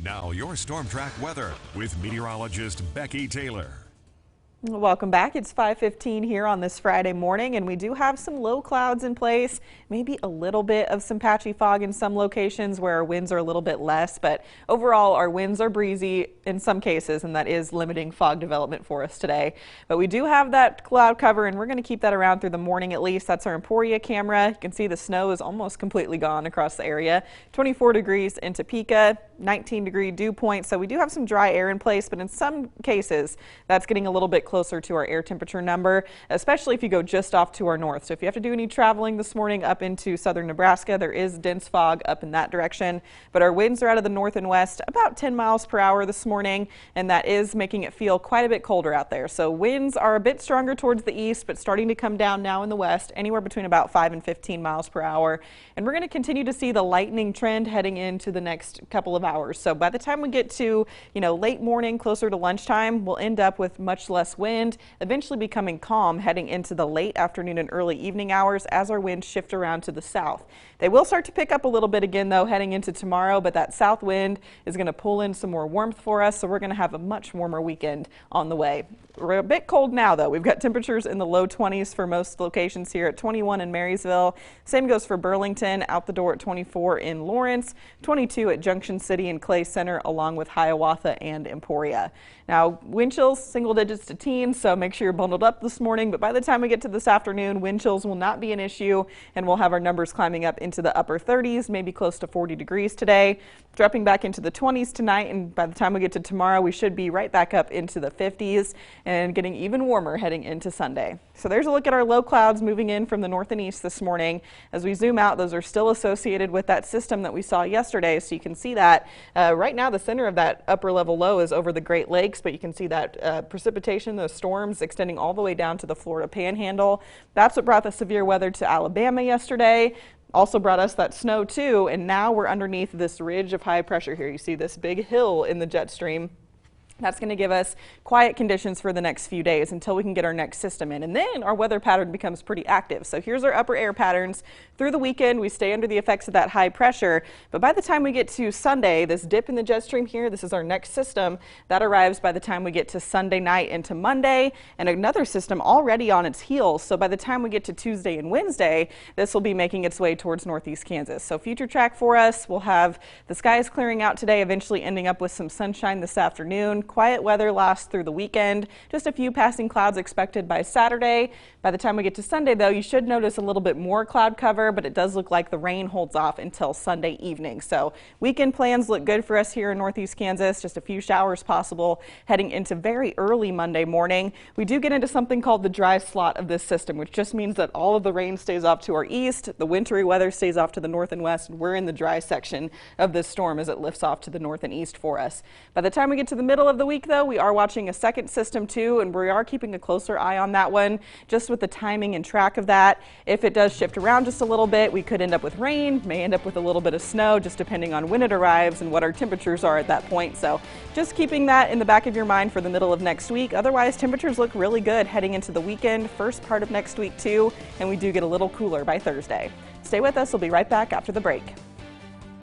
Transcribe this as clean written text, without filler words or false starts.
Now your Storm Track weather with meteorologist Becky Taylor. Welcome back. It's 5:15 here on this Friday morning, and we do have some low clouds in place, maybe a little bit of some patchy fog in some locations where our winds are a little bit less, but overall our winds are breezy in some cases, and that is limiting fog development for us today. But we do have that cloud cover, and we're going to keep that around through the morning at least. That's our Emporia camera. You can see the snow is almost completely gone across the area. 24 degrees in Topeka, 19-degree dew point, so we do have some dry air in place, but in some cases that's getting a little bit closer to our air temperature number, especially if you go just off to our north. So if you have to do any traveling this morning up into southern Nebraska, there is dense fog up in that direction, but our winds are out of the north and west about 10 miles per hour this morning, and that is making it feel quite a bit colder out there. So winds are a bit stronger towards the east, but starting to come down now in the west, anywhere between about 5 and 15 miles per hour. And we're going to continue to see the lightening trend heading into the next couple of hours. So by the time we get to, late morning, closer to lunchtime, we'll end up with much less wind, eventually becoming calm heading into the late afternoon and early evening hours as our winds shift around to the south. They will start to pick up a little bit again though heading into tomorrow, but that south wind is going to pull in some more warmth for us, so we're going to have a much warmer weekend on the way. We're a bit cold now though. We've got temperatures in the low 20s for most locations here at 21 in Marysville. Same goes for Burlington, out the door at 24 in Lawrence, 22 at Junction City and Clay Center, along with Hiawatha and Emporia. Now, wind chills single digits to teens, so make sure you're bundled up this morning, but by the time we get to this afternoon, wind chills will not be an issue, and we'll have our numbers climbing up into the upper 30s, maybe close to 40 degrees today, dropping back into the 20s tonight, and by the time we get to tomorrow, we should be right back up into the 50s and getting even warmer heading into Sunday. So there's a look at our low clouds moving in from the north and east this morning. As we zoom out, those are still associated with that system that we saw yesterday, so you can see that right now the center of that upper level low is over the Great Lakes, but you can see that precipitation, those storms extending all the way down to the Florida Panhandle. That's what brought the severe weather to Alabama yesterday. Also brought us that snow too, and now we're underneath this ridge of high pressure here. You see this big hill in the jet stream. That's going to give us quiet conditions for the next few days until we can get our next system in. And then our weather pattern becomes pretty active. So here's our upper air patterns. Through the weekend, we stay under the effects of that high pressure. But by the time we get to Sunday, this dip in the jet stream here, this is our next system. That arrives by the time we get to Sunday night into Monday, and another system already on its heels. So by the time we get to Tuesday and Wednesday, this will be making its way towards northeast Kansas. So future track for us, we'll have the skies clearing out today, eventually ending up with some sunshine this afternoon. Quiet weather lasts through the weekend. Just a few passing clouds expected by Saturday. By the time we get to Sunday, though, you should notice a little bit more cloud cover, but it does look like the rain holds off until Sunday evening. So weekend plans look good for us here in northeast Kansas. Just a few showers possible heading into very early Monday morning. We do get into something called the dry slot of this system, which just means that all of the rain stays off to our east, the wintry weather stays off to the north and west, and we're in the dry section of this storm as it lifts off to the north and east for us. By the time we get to the middle of the week, though, we are watching a second system too, and we are keeping a closer eye on that one, just with the timing and track of that. If it does shift around just a little bit, we could end up with rain, may end up with a little bit of snow, just depending on when it arrives and what our temperatures are at that point. So just keeping that in the back of your mind for the middle of next week. Otherwise, temperatures look really good heading into the weekend, first part of next week too, and we do get a little cooler by Thursday. Stay with us. We'll be right back after the break.